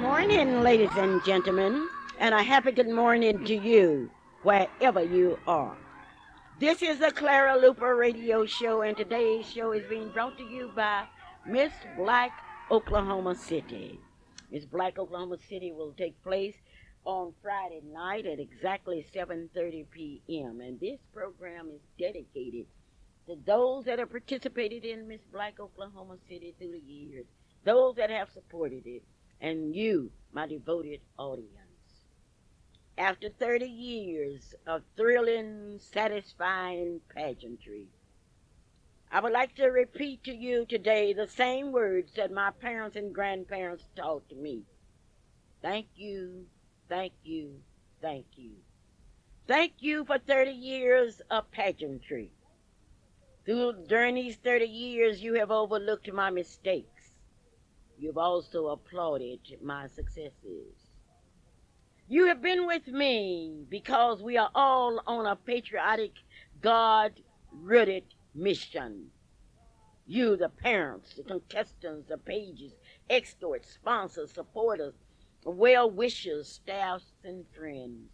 morning, ladies and gentlemen, and a happy good morning to you, wherever you are. This is the Clara Luper radio show, and today's show is being brought to you by Miss Black Oklahoma City. Miss Black Oklahoma City will take place on Friday night at exactly 7:30 p.m., and this program is dedicated to those that have participated in Miss Black Oklahoma City through the years, those that have supported it, and you, my devoted audience. After 30 years of thrilling, satisfying pageantry, I would like to repeat to you today the same words that my parents and grandparents taught to me. Thank you, thank you, thank you. Thank you for 30 years of pageantry. During these 30 years, you have overlooked my mistakes. You've also applauded my successes. You have been with me because we are all on a patriotic, God-rooted mission. You, the parents, the contestants, the pages, experts, sponsors, supporters, well-wishers, staffs, and friends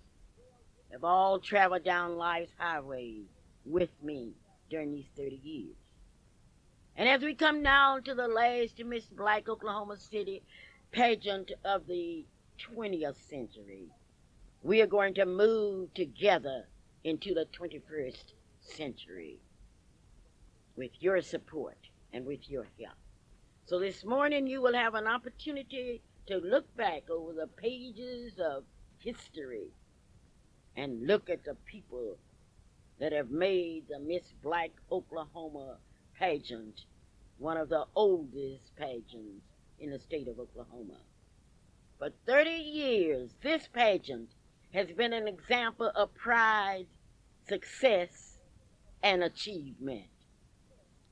have all traveled down life's highway with me during these 30 years. And as we come now to the last Miss Black Oklahoma City pageant of the 20th century, we are going to move together into the 21st century with your support and with your help. So this morning you will have an opportunity to look back over the pages of history and look at the people that have made the Miss Black Oklahoma pageant one of the oldest pageants in the state of Oklahoma. For 30 years, this pageant has been an example of pride, success, and achievement.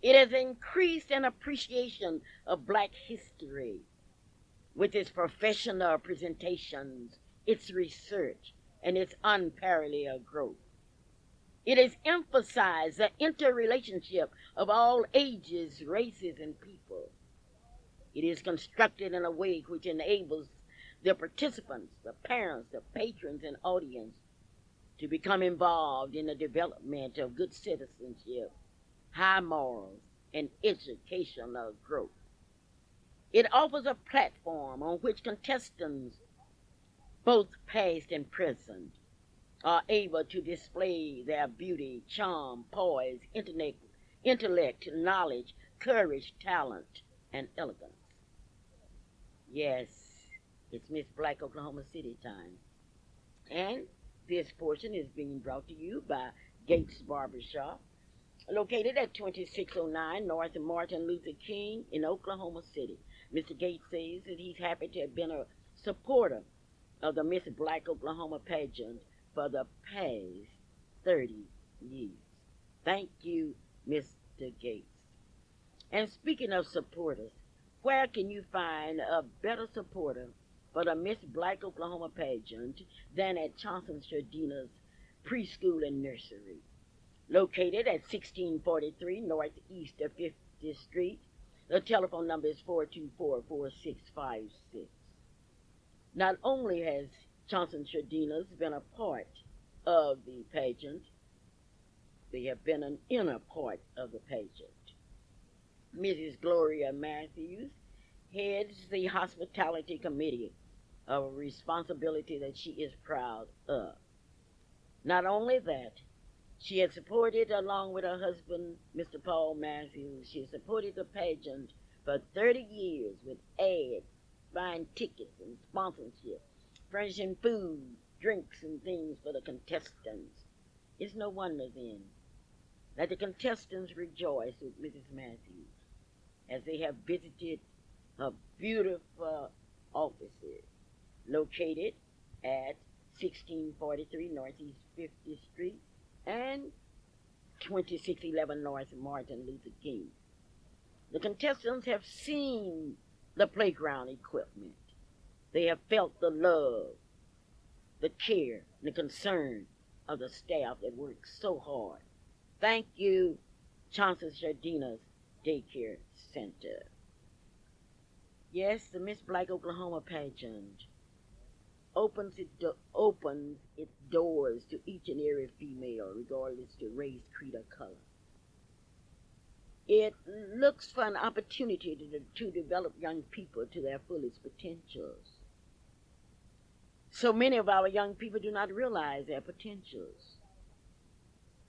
It has increased an appreciation of Black history with its professional presentations, its research, and its unparalleled growth. It has emphasized the interrelationship of all ages, races, and people. It is constructed in a way which enables the participants, the parents, the patrons, and audience to become involved in the development of good citizenship, high morals, and educational growth. It offers a platform on which contestants, both past and present, are able to display their beauty, charm, poise, intellect, knowledge, courage, talent, and elegance. Yes, it's Miss Black Oklahoma City time. And this portion is being brought to you by Gates Barbershop, located at 2609 North Martin Luther King in Oklahoma City. Mr. Gates says that he's happy to have been a supporter of the Miss Black Oklahoma pageant for the past 30 years. Thank you, Mr. Gates. And speaking of supporters, where can you find a better supporter for the Miss Black Oklahoma pageant than at Johnson Shardina's preschool and nursery, located at 1643 Northeast of 50th Street. The telephone number is 424-4656. Not only has Johnson Shardina's been a part of the pageant, they have been an inner part of the pageant. Mrs. Gloria Matthews heads the hospitality committee, a responsibility that she is proud of. Not only that, she has supported, along with her husband, Mr. Paul Matthews, she has supported the pageant for 30 years with ads, buying tickets and sponsorship, furnishing food, drinks, and things for the contestants. It's no wonder then that the contestants rejoice with Mrs. Matthews as they have visited her beautiful offices located at 1643 Northeast 50th Street and 2611 North Martin Luther King. The contestants have seen the playground equipment. They have felt the love, the care, and the concern of the staff that works so hard. Thank you, Johnson Shardina's Daycare Center. Yes, the Miss Black Oklahoma pageant opens its doors to each and every female, regardless to race, creed, or color. It looks for an opportunity to develop young people to their fullest potentials. So many of our young people do not realize their potentials.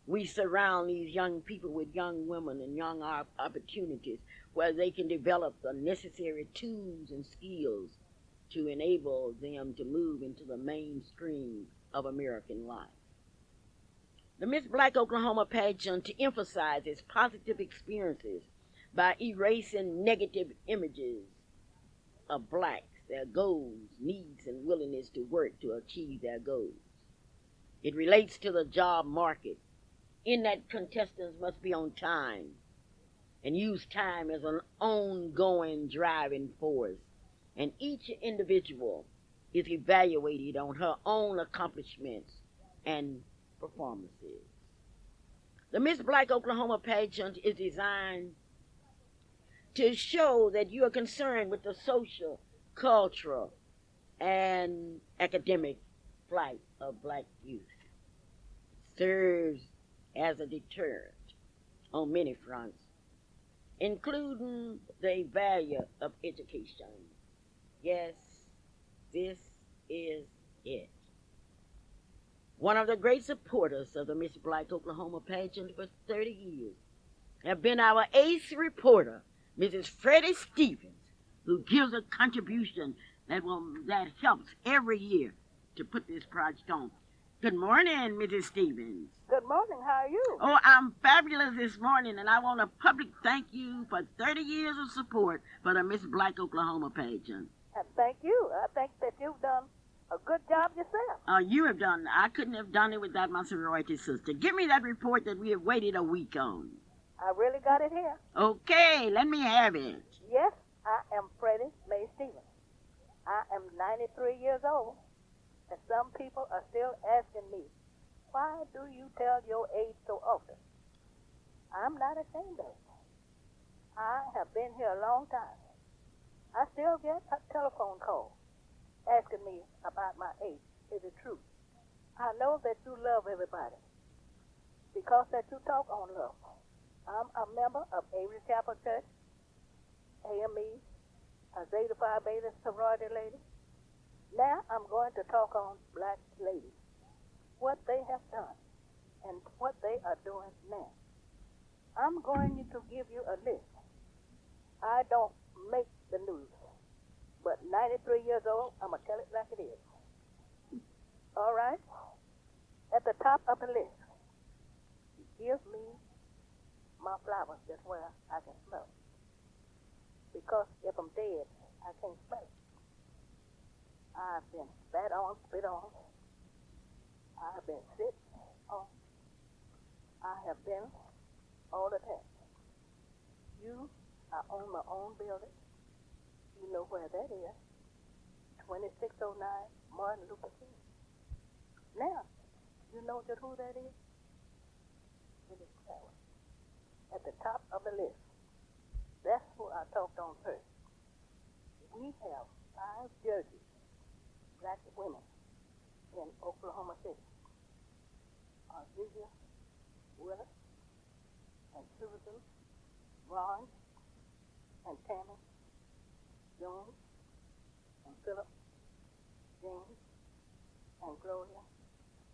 We surround these young people with young women and young opportunities where they can develop the necessary tools and skills to enable them to move into the mainstream of American life. The Miss Black Oklahoma pageant emphasizes positive experiences by erasing negative images of blacks, their goals, needs, and willingness to work to achieve their goals. It relates to the job market, in that contestants must be on time and use time as an ongoing driving force, and each individual is evaluated on her own accomplishments and performances. The Miss Black Oklahoma pageant is designed to show that you are concerned with the social, cultural, and academic plight of black youth. It serves as a deterrent on many fronts, including the value of education. Yes, this is it. One of the great supporters of the Miss Black Oklahoma pageant for 30 years have been our ace reporter, Mrs. Freddie Stevens, who gives a contribution that helps every year to put this project on. Good morning, Mrs. Stevens. Good morning. How are you? Oh, I'm fabulous this morning, and I want a public thank you for 30 years of support for the Miss Black Oklahoma pageant. And thank you. I think that you've done a good job yourself. You have done. I couldn't have done it without my sorority sister. Give me that report that we have waited a week on. I really got it here. Okay, let me have it. Yes, I am Freddie Mae Stevens. I am 93 years old, and some people are still asking me, why do you tell your age so often? I'm not ashamed of it. I have been here a long time. I still get a telephone call asking me about my age. Is it true? I know that you love everybody because that you talk on love. I'm a member of Avery Chapel Church, AME, a Zeta Phi Beta sorority lady. Now I'm going to talk on black ladies, what they have done and what they are doing now. I'm going to give you a list. I don't make the news, but 93 years old, I'm going to tell it like it is. All right? At the top of the list, give me my flowers. That's where I can smell it. Because if I'm dead, I can't smell it. I've been spat on, spit on. I've been sit on. I have been all of that. I own my own building. You know where that is. 2609 Martin Luther King. Now, you know just who that is? It is Clara. At the top of the list. That's who I talked on first. We have 5 judges, black women, in Oklahoma City. Olivia Willis and Susan Ron and Tammy Jones and Philip James and Gloria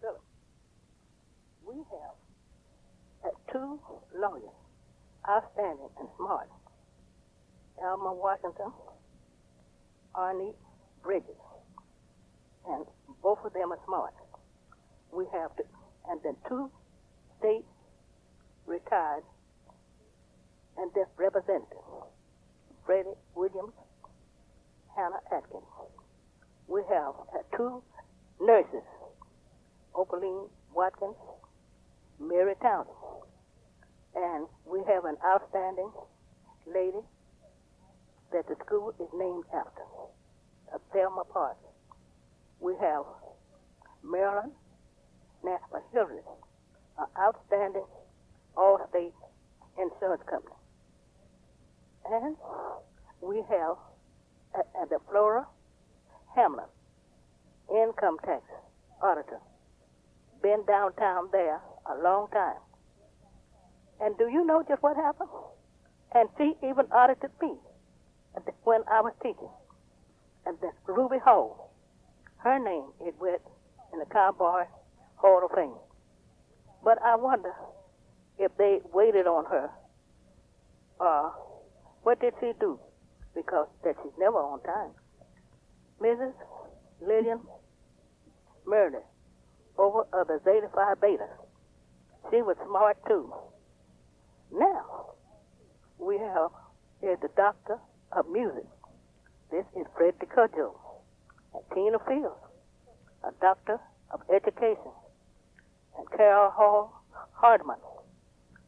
Phillips. We have 2 lawyers, outstanding and smart. Alma Washington, Arnie Bridges, and both of them are smart. We have and then 2 state retired and then representatives, Freddie Williams, Hannah Atkins. We have 2 nurses, Opaline Watkins, Mary Townsend, and we have an outstanding lady that the school is named after, Thelma Park. We have Marilyn Nasper Hillary, an outstanding all-state insurance company. And we have and the Flora Hamlin, income tax auditor. Been downtown there a long time. And do you know just what happened? And she even audited me when I was teaching. And that's Ruby Hall. Her name is with in the Cowboy Hall of Fame. But I wonder if they waited on her, what did she do? Because that she's never on time. Mrs. Lillian Murray, over of the Zeta Phi Beta. She was smart too. Now, we have is the doctor of music. This is Fred DeCudjoe. And Tina Fields, a doctor of education. And Carol Hall Hardman,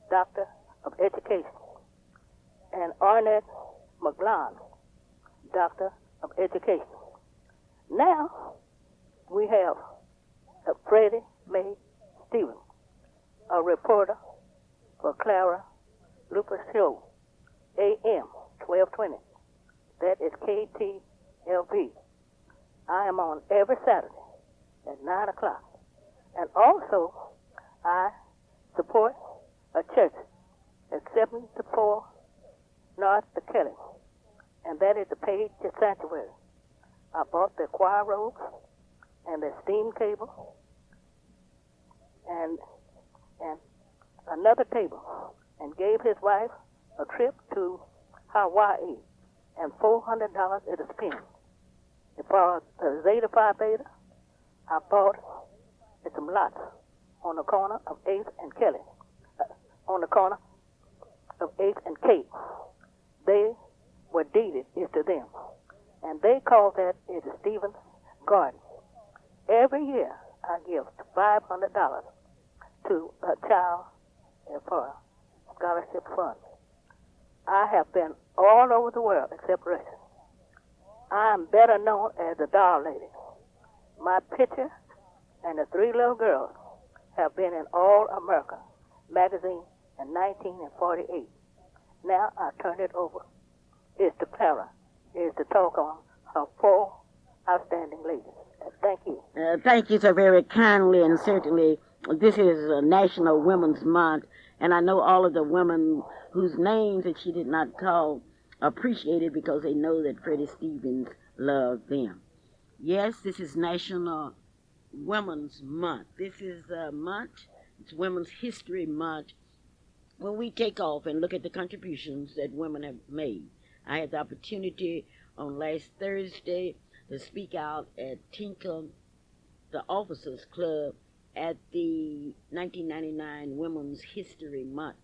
doctor of education. And Arnett McGlon, doctor of education. Now, we have Freddie Mae Stevens, a reporter for Clara Luper Show, AM 1220. That is KTLV. I am on every Saturday at 9 o'clock. And also, I support a church at 74 North the Kelly, and that is the Page Sanctuary. I bought the choir robes and the steam table and another table, and gave his wife a trip to Hawaii and $400 at a spin. And for the Zeta Phi Beta, I bought some lots on the corner of 8th and Kelly, on the corner of 8th and Cape. They were deeded it to them, and they call that is the Stevens Garden. Every year, I give $500 to a child for a scholarship fund. I have been all over the world except Russia. I am better known as the Doll Lady. My picture and the 3 little girls have been in All America magazine in 1948. Now I turn it over. It's to Clara. It's to talk on her 4 outstanding ladies. Thank you. Thank you so very kindly, and certainly this is National Women's Month, and I know all of the women whose names that she did not call appreciate it because they know that Freddie Stevens loved them. Yes, this is National Women's Month. This is a month, it's Women's History Month, when we take off and look at the contributions that women have made. I had the opportunity on last Thursday to speak out at Tinker, the Officers Club, at the 1999 Women's History Month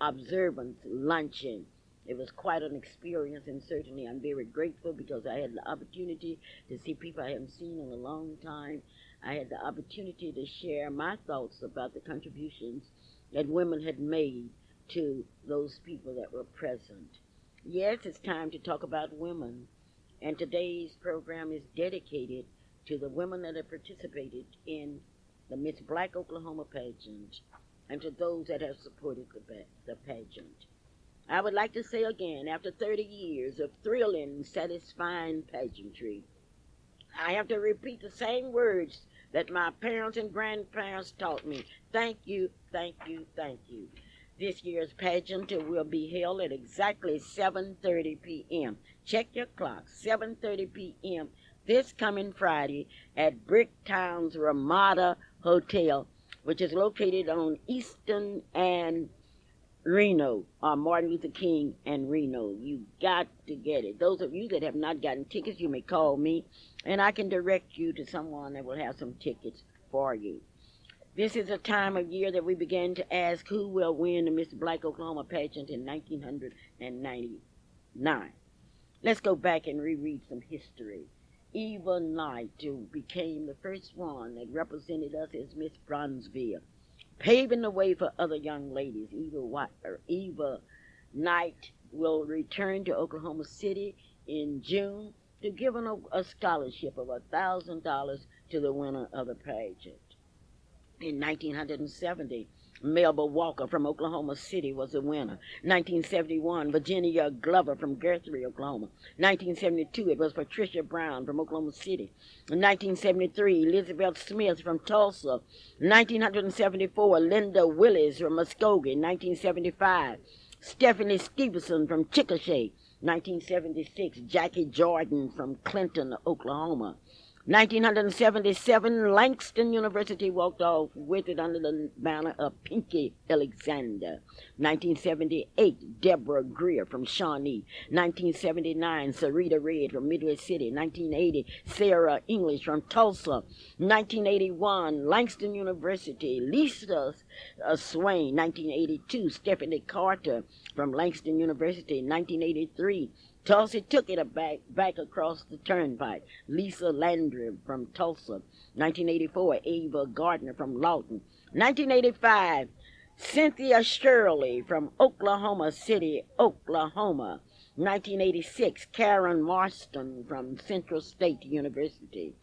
observance luncheon. It was quite an experience, and certainly I'm very grateful because I had the opportunity to see people I haven't seen in a long time. I had the opportunity to share my thoughts about the contributions that women had made to those people that were present. Yes, it's time to talk about women, and today's program is dedicated to the women that have participated in the Miss Black Oklahoma pageant and to those that have supported the pageant. I would like to say again, after 30 years of thrilling, satisfying pageantry, I have to repeat the same words that my parents and grandparents taught me. Thank you, thank you, thank you. This year's pageant will be held at exactly 7:30 p.m. Check your clock, 7:30 p.m. this coming Friday at Bricktown's Ramada Hotel, which is located on Eastern and Reno, or Martin Luther King and Reno. You got to get it. Those of you that have not gotten tickets, you may call me, and I can direct you to someone that will have some tickets for you. This is a time of year that we begin to ask who will win the Miss Black Oklahoma pageant in 1999. Let's go back and reread some history. Eva Knight, who became the first one that represented us as Miss Bronzeville, paving the way for other young ladies. Eva Knight will return to Oklahoma City in June to give a scholarship of $1,000 to the winner of the pageant. In 1970, Melba Walker from Oklahoma City was the winner. 1971, Virginia Glover from Guthrie, Oklahoma. 1972, it was Patricia Brown from Oklahoma City. 1973, Elizabeth Smith from Tulsa. 1974, Linda Willis from Muskogee. 1975, Stephanie Stevenson from Chickasha. 1976, Jackie Jordan from Clinton, Oklahoma. 1977, Langston University walked off with it under the banner of Pinky Alexander. 1978, Deborah Greer from Shawnee. 1979, Sarita Red from Midwest City. 1980, Sarah English from Tulsa. 1981, Langston University, Lisa Swain. 1982, Stephanie Carter from Langston University. 1983, Tulsa took it back across the turnpike. Lisa Landry from Tulsa. 1984, Ava Gardner from Lawton. 1985, Cynthia Shirley from Oklahoma City, Oklahoma. 1986, Karen Marston from Central State University.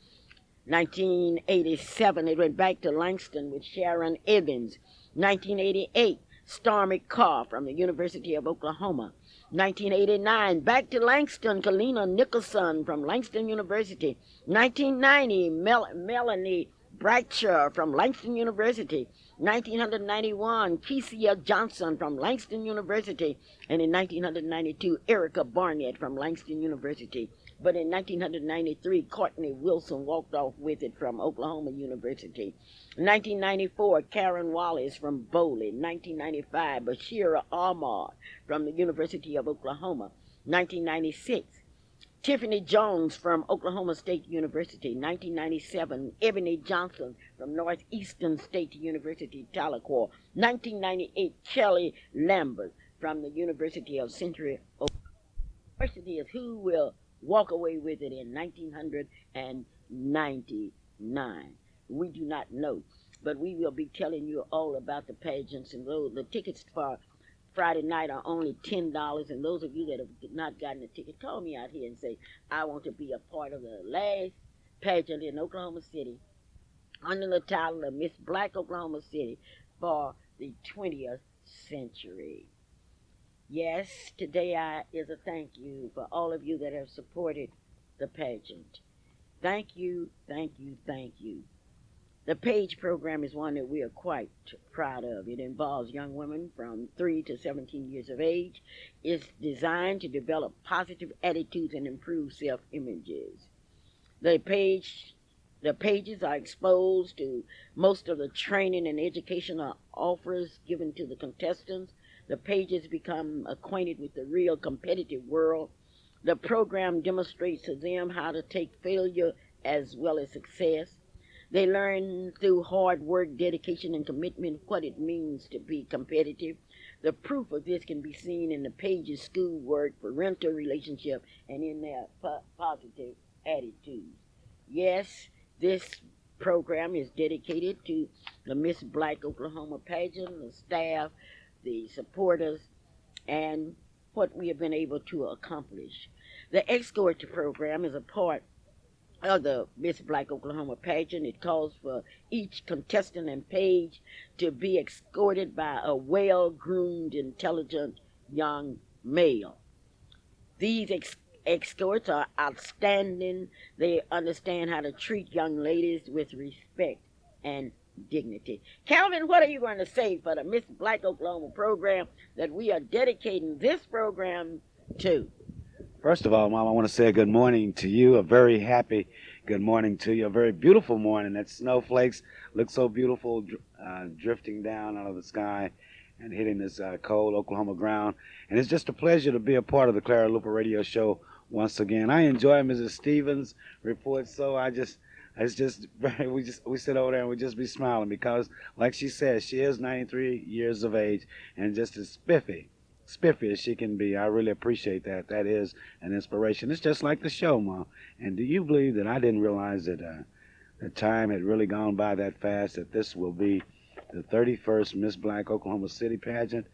1987, it went back to Langston with Sharon Evans. 1988, Stormy Carr from the University of Oklahoma. 1989, back to Langston, Kalina Nicholson from Langston University. 1990, Melanie Brightshaw from Langston University. 1991, Kesia Johnson from Langston University. And in 1992, Erica Barnett from Langston University. But in 1993, Courtney Wilson walked off with it from Oklahoma University. 1994, Karen Wallace from Boley. 1995, Bashira Ahmad from the University of Oklahoma. 1996, Tiffany Jones from Oklahoma State University. 1997, Ebony Johnson from Northeastern State University, Tahlequah. 1998, Kelly Lambert from the University of Central Oklahoma. The question is, who will walk away with it in 1999? We do not know, but we will be telling you all about the pageants, and those, the tickets for Friday night are only $10, and those of you that have not gotten a ticket, call me out here and say, I want to be a part of the last pageant in Oklahoma City under the title of Miss Black Oklahoma City for the 20th century. Yes, today is a thank you for all of you that have supported the pageant. Thank you, thank you, thank you. The PAGE program is one that we are quite proud of. It involves young women from 3 to 17 years of age. It's designed to develop positive attitudes and improve self-images. The pages are exposed to most of the training and educational offers given to the contestants. The pages become acquainted with the real competitive world. The program demonstrates to them how to take failure as well as success. They learn through hard work, dedication, and commitment what it means to be competitive. The proof of this can be seen in the pages' schoolwork, parental relationship, and in their positive attitudes. Yes, this program is dedicated to the Miss Black Oklahoma pageant, the staff, the supporters, and what we have been able to accomplish. The escort program is a part of the Miss Black Oklahoma pageant. It calls for each contestant and page to be escorted by a well-groomed, intelligent young male. These escorts are outstanding. They understand how to treat young ladies with respect and dignity. Calvin, what are you going to say for the Miss Black Oklahoma program that we are dedicating this program to? First of all, Mom, I want to say a good morning to you, a very happy good morning to you, a very beautiful morning. That snowflakes look so beautiful drifting down out of the sky and hitting this cold Oklahoma ground. And it's just a pleasure to be a part of the Clara Luper radio show once again. I enjoy Mrs. Stevens' report, so we sit over there and we just be smiling because, like she says, she is 93 years of age and just as spiffy as she can be. I really appreciate that. That is an inspiration. It's just like the show, Mom. And do you believe that I didn't realize that the time had really gone by that fast, that this will be the 31st Miss Black Oklahoma City pageant,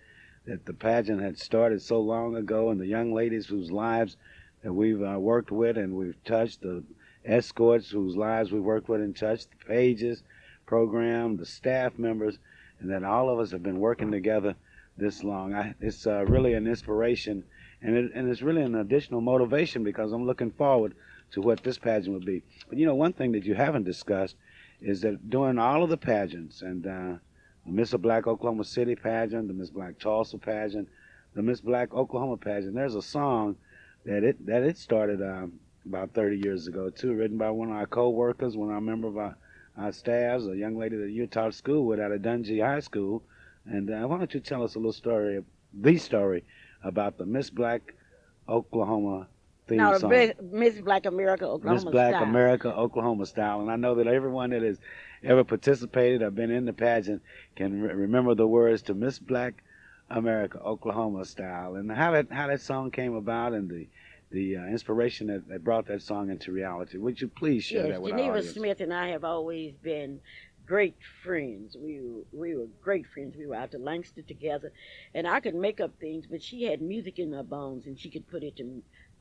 that the pageant had started so long ago, and the young ladies whose lives that we've worked with and we've touched, the escorts whose lives we worked with and touched, the pages program, the staff members, and that all of us have been working together this long. It's really an inspiration, and it's really an additional motivation because I'm looking forward to what this pageant will be. But you know, one thing that you haven't discussed is that during all of the pageants and the Miss Black Oklahoma City pageant, the Miss Black Tulsa pageant, the Miss Black Oklahoma pageant, there's a song that it started about 30 years ago too, written by one of our co-workers, one of our member of our staffs, a young lady that you taught school with out of Dungy High School. And why don't you tell us a little story, the story about the Miss Black Oklahoma theme No, song, Miss Black America, Miss Oklahoma Black style. America Oklahoma style. And I know that everyone that has ever participated or been in the pageant can remember the words to Miss Black America Oklahoma style, and how that song came about, and the inspiration that brought that song into reality. Would you please share Yes, that with our Geneva audience? Smith and I have always been great friends. We were great friends. We were out to Langston together, and I could make up things, but she had music in her bones, and she could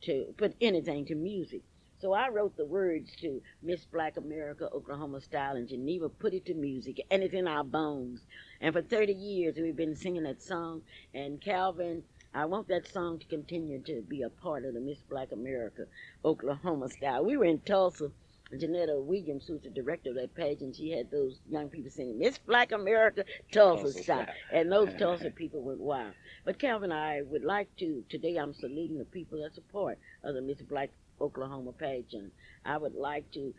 to put anything to music. So I wrote the words to Miss Black America Oklahoma style, and Geneva put it to music, and it's in our bones. And for 30 years we've been singing that song. And Calvin, I want that song to continue to be a part of the Miss Black America Oklahoma style. We were in Tulsa. Janetta Williams, who's the director of that page, and she had those young people singing Miss Black America Tulsa Tulsa style. style. And those Tulsa people went wild. But Calvin, I would like to, today I'm saluting the people that's a part of the Miss Black Oklahoma page, and I would like to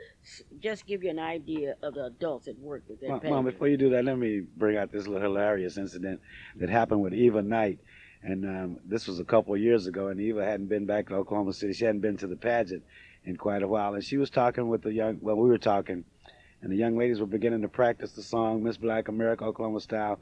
just give you an idea of the adults that work with that page. Mom, before you do that, let me bring out this little hilarious incident that happened with Eva Knight. And this was a couple of years ago, and Eva hadn't been back to Oklahoma City. She hadn't been to the pageant in quite a while. And she was talking with we were talking, and the young ladies were beginning to practice the song, Miss Black America Oklahoma style.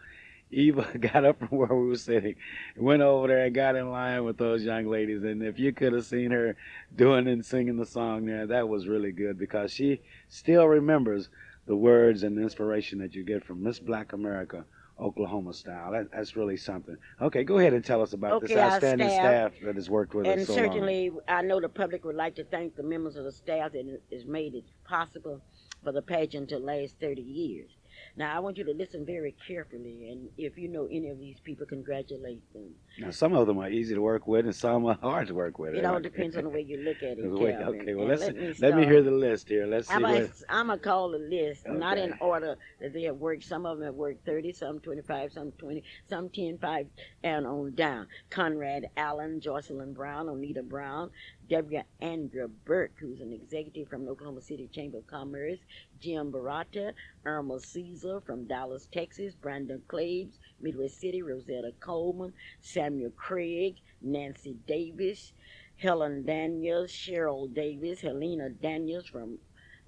Eva got up from where we were sitting, went over there and got in line with those young ladies. And if you could have seen her doing and singing the song there, that was really good because she still remembers the words and the inspiration that you get from Miss Black America Oklahoma style. That's really something. Okay, go ahead and tell us about this Okay, our outstanding staff, staff that has worked with and us so long. certainly I know the public would like to thank the members of the staff that has made it possible for the pageant to last 30 years. Now, I want you to listen very carefully, and if you know any of these people, congratulate them. Now, some of them are easy to work with, and some are hard to work with. It all depends on the way you look at it, Calvin. Okay, well, And let me hear the list here. Let's see I'm what. going to call the list, not in Okay. order that they have worked. Some of them have worked 30, some 25, some 20, some 10, 5, and on down. Conrad Allen, Jocelyn Brown, Onita Brown, Deborah Andrea Burke, who's an executive from the Oklahoma City Chamber of Commerce, Jim Barata, Irma Caesar from Dallas, Texas, Brandon Claves, Midwest City, Rosetta Coleman, Samuel Craig, Nancy Davis, Helen Daniels, Cheryl Davis, Helena Daniels from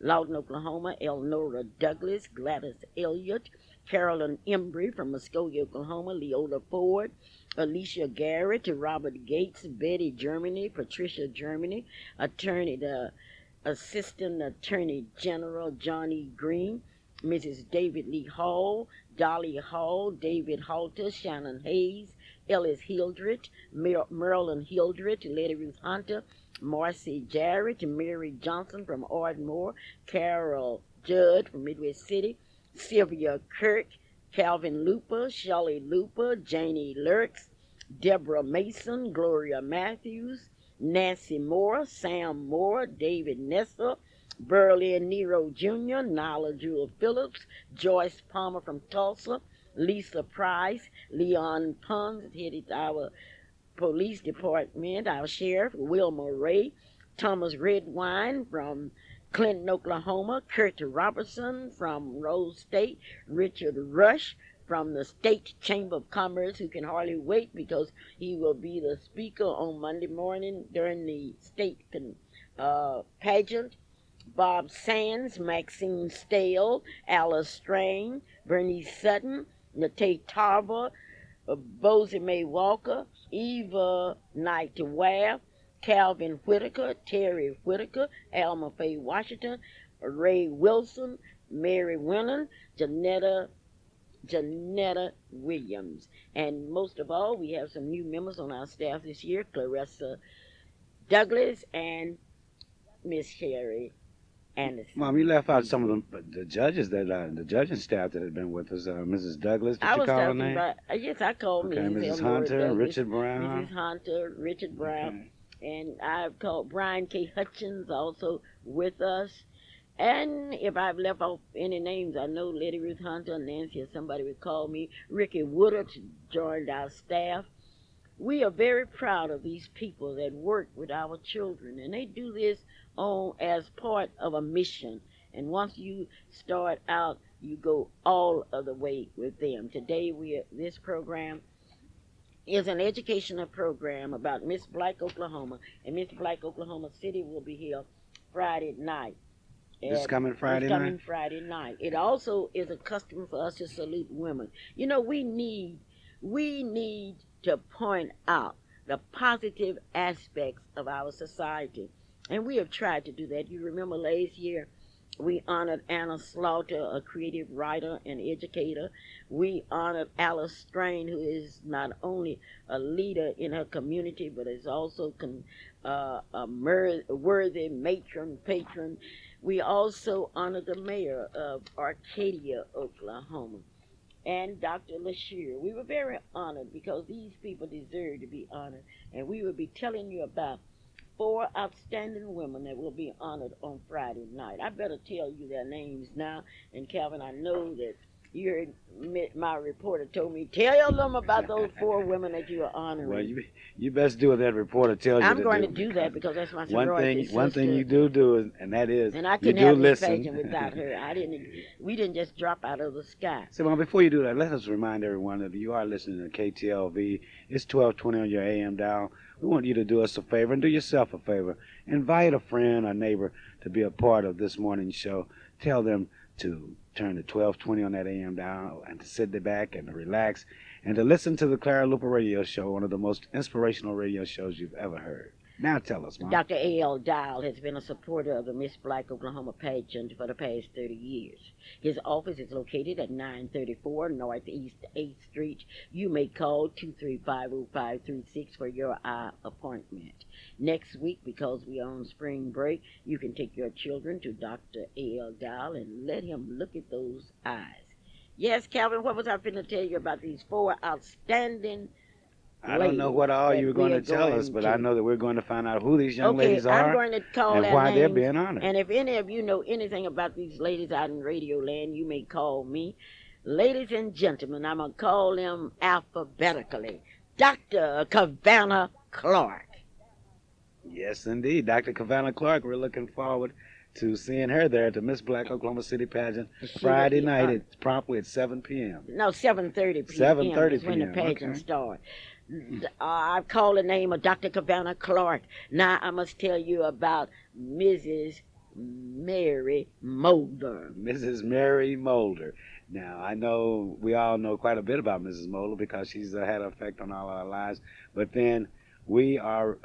Lawton, Oklahoma, Elnora Douglas, Gladys Elliott, Carolyn Embry from Muskogee, Oklahoma, Leola Ford, Alicia Garrett, Robert Gates, Betty Germany, Patricia Germany, the Assistant Attorney General Johnny Green, Mrs. David Lee Hall, Dolly Hall, David Halter, Shannon Hayes, Ellis Hildreth, Marilyn Hildreth, Lady Ruth Hunter, Marcy Jarrett, Mary Johnson from Ardmore, Carol Judd from Midwest City, Sylvia Kirk, Calvin Luper, Shelley Luper, Janie Lurks, Deborah Mason, Gloria Matthews, Nancy Moore, Sam Moore, David Nessa, Burley Nero Jr., Nala Jewel Phillips, Joyce Palmer from Tulsa, Lisa Price, Leon Pons, headed our police department, our sheriff, Wilma Ray, Thomas Redwine from Clinton, Oklahoma, Kurt Robertson from Rose State, Richard Rush from the State Chamber of Commerce, who can hardly wait because he will be the speaker on Monday morning during the state pageant. Bob Sands, Maxine Stale, Alice Strain, Bernice Sutton, Nate Tarver, Bosie Mae Walker, Eva Knight Ware, Calvin Whitaker, Terry Whitaker, Alma Faye Washington, Ray Wilson, Mary Winnan, Janetta Williams. And most of all, we have some new members on our staff this year, Clarissa Douglas and Miss Sherry Mom, you Anderson. left out some of hmm them, but the judges that the judging staff that had been with us. Mrs. Douglas, did I you was call her talking name? about, yes, I called Okay, Mrs. Mrs. Elnora Hunter, Douglas, Richard Mrs. Brown. Hunter, Richard Brown, Okay. and I've called Brian K. Hutchins also with us. And if I've left off any names, I know Lady Ruth Hunter, Nancy, or somebody would call me. Ricky Woodard joined our staff. We are very proud of these people that work with our children, and they do this on as part of a mission. And once you start out, you go all of the way with them. Today, this program is an educational program about Miss Black, Oklahoma, and Miss Black, Oklahoma City will be here Friday night. This At coming this Friday night. coming Friday night. It also is a custom for us to salute women. You know, we need to point out the positive aspects of our society. And we have tried to do that. You remember last year we honored Anna Slaughter, a creative writer and educator. We honored Alice Strain, who is not only a leader in her community, but is also a worthy matron, patron. We also honored the mayor of Arcadia, Oklahoma, and Dr. LaShear. We were very honored because these people deserve to be honored. And we will be telling you about four outstanding women that will be honored on Friday night. I better tell you their names now. And Calvin, I know that you heard my reporter told me, tell them about those four women that you are Well, honoring. you best do what that reporter tells you I'm to going to do do because that because that's my one sorority thing sister. you do is, and that is And I you couldn't do have this listen. pageant without her. We didn't just drop out of the sky. So, Mom, before you do that, let us remind everyone that you are listening to KTLV. It's 1220 on your AM dial. We want you to do us a favor and do yourself a favor. Invite a friend or neighbor to be a part of this morning's show. Tell them to turn to 1220 on that AM dial and to sit back and to relax and to listen to the Clara Luper radio show, one of the most inspirational radio shows you've ever heard. Now tell us, Mom. Dr. A.L. Dial has been a supporter of the Miss Black Oklahoma pageant for the past 30 years. His office is located at 934 Northeast 8th Street. You may call 235-0536 for your eye appointment. Next week, because we are on spring break, you can take your children to Dr. A.L. Dial and let him look at those eyes. Yes, Calvin, what was I finna tell you about these four outstanding I don't know ladies what all that you were we going are to tell us, going but I to? know that we're going to find out who these young Okay, ladies I'm are going to call and their why they're names. being honored. And if any of you know anything about these ladies out in Radio Land, you may call me. Ladies and gentlemen, I'm going to call them alphabetically. Dr. Cavanna Clark. Yes, indeed. Dr. Cavanna Clark, we're looking forward to seeing her there at the Miss Black Oklahoma City pageant She will Friday be night honored. at promptly at 7 p.m. No, 7:30 p.m. 7:30 is when the p.m. pageant Okay. starts. I've called the name of Dr. Cavanna Clark. Now I must tell you about Mrs. Mary Mulder. Mrs. Mary Mulder. Now, I know we all know quite a bit about Mrs. Mulder because she's had an effect on all our lives. But then we are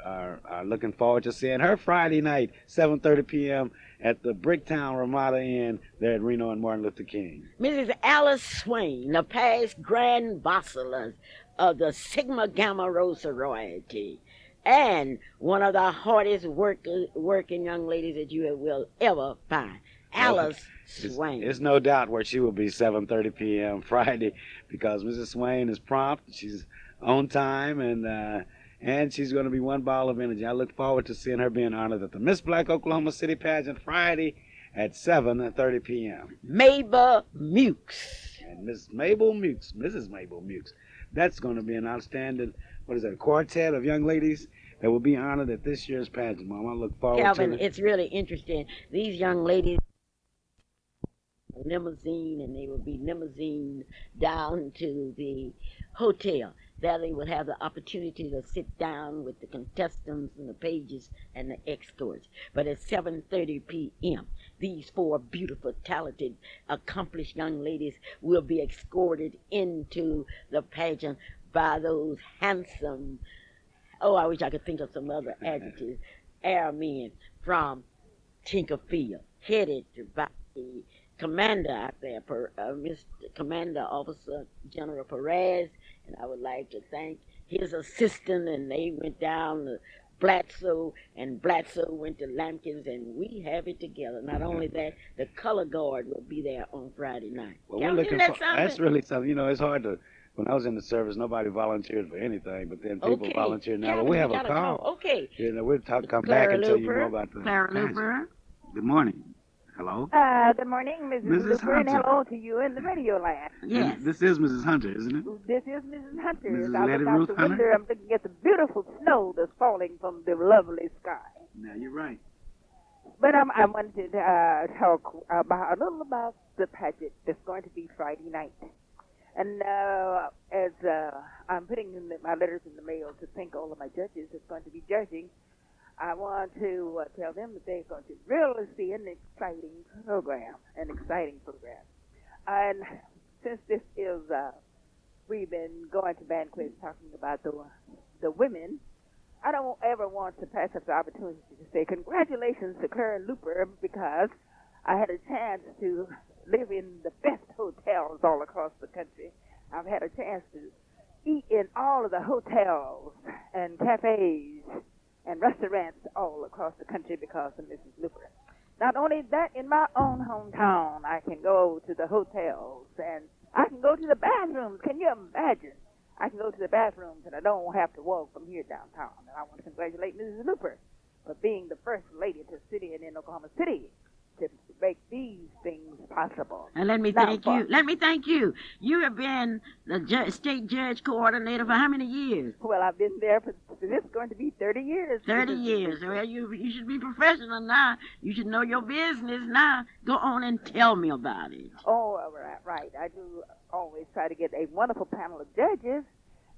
looking forward to seeing her Friday night, 7:30 p.m. at the Bricktown Ramada Inn there at Reno and Martin Luther King. Mrs. Alice Swain, the past Grand Vassalus of the Sigma Gamma Rho sorority, and one of the hardest working young ladies that you will ever find, Well, Alice Swain. it's no doubt where she will be 7:30 p.m. Friday because Mrs. Swain is prompt. She's on time and she's going to be one ball of energy. I look forward to seeing her being honored at the Miss Black Oklahoma City pageant Friday at 7:30 p.m. Mabel Mukes. And Miss Mabel Mukes, Mrs. Mabel Mukes. That's going to be an outstanding, what is that, quartet of young ladies that will be honored at this year's pageant, Mom. I look forward Calvin, to it. it's really interesting. These young ladies limousine and they will be limousine down to the hotel. There they will have the opportunity to sit down with the contestants and the pages and the escorts. But at 7:30 p.m., these four beautiful, talented, accomplished young ladies will be escorted into the pageant by those handsome, oh, I wish I could think of some other adjectives, airmen from Tinkerfield, headed by the commander out there, Mr. Commander Officer General Perez, and I would like to thank his assistant, and they went down the Blatso, and Blatso went to Lampkins, and we have it together. Not only that, the color guard will be there on Friday night. Well, we're Count, isn't looking that for. That's something? really something. It's hard to. When I was in the service, nobody volunteered for anything, but then people Okay, volunteer now. But we Calvin, we have a gotta talk. call. Okay, We'll come back Clara and tell you more Luper, about the Clara pageant. Looper. Good morning. Hello, Good morning, Mrs. Mrs. Luper, and Hunter. hello to you in the radio land. Yes. And this is Mrs. Hunter, isn't it? This is Mrs. Hunter. As Mrs. I Letty look out Ruth the Hunter? window, I'm looking at the beautiful snow that's falling from the lovely sky. Now you're right. But I wanted to talk about a little about the pageant that's going to be Friday night. And as I'm putting in my letters in the mail to thank all of my judges that's going to be judging, I want to tell them that they're going to really see an exciting program. And since this is, we've been going to banquets talking about the women, I don't ever want to pass up the opportunity to say congratulations to Clara Luper because I had a chance to live in the best hotels all across the country. I've had a chance to eat in all of the hotels and cafes and restaurants all across the country because of Mrs. Luper. Not only that, in my own hometown, I can go to the hotels and I can go to the bathrooms. Can you imagine? I can go to the bathrooms and I don't have to walk from here downtown. And I want to congratulate Mrs. Luper for being the first lady to sit in Oklahoma City to make these things possible. And let me thank you. Let me thank you. You have been the state judge coordinator for how many years? Well, I've been there for this is going to be 30 years. 30 years. Well, you should be professional now. You should know your business now. Go on and tell me about it. Oh, right. I do always try to get a wonderful panel of judges.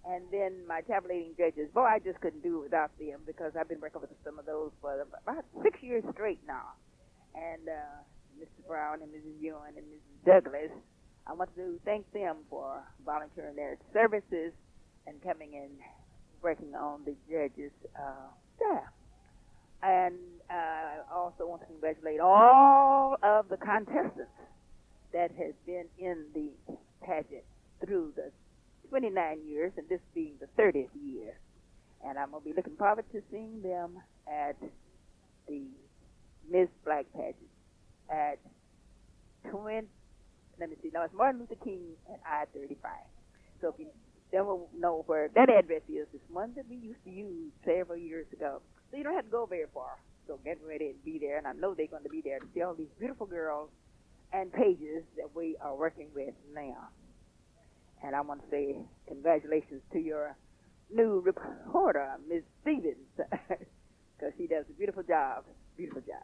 And then my tabulating judges, boy, I just couldn't do it without them because I've been working with some of those for about 6 years straight now. And Mr. Brown and Mrs. Ewan and Mrs. Douglas, I want to thank them for volunteering their services and coming and working on the judges' staff. And I also want to congratulate all of the contestants that has been in the pageant through the 29 years, and this being the 30th year. And I'm going to be looking forward to seeing them at the Miss Black pageant at it's Martin Luther King and I-35. So if you don't know where that address is, it's one that we used to use several years ago. So you don't have to go very far. So get ready and be there, and I know they're going to be there to see all these beautiful girls and pages that we are working with now. And I want to say congratulations to your new reporter, Ms. Stevens, because she does a beautiful job. Beautiful job.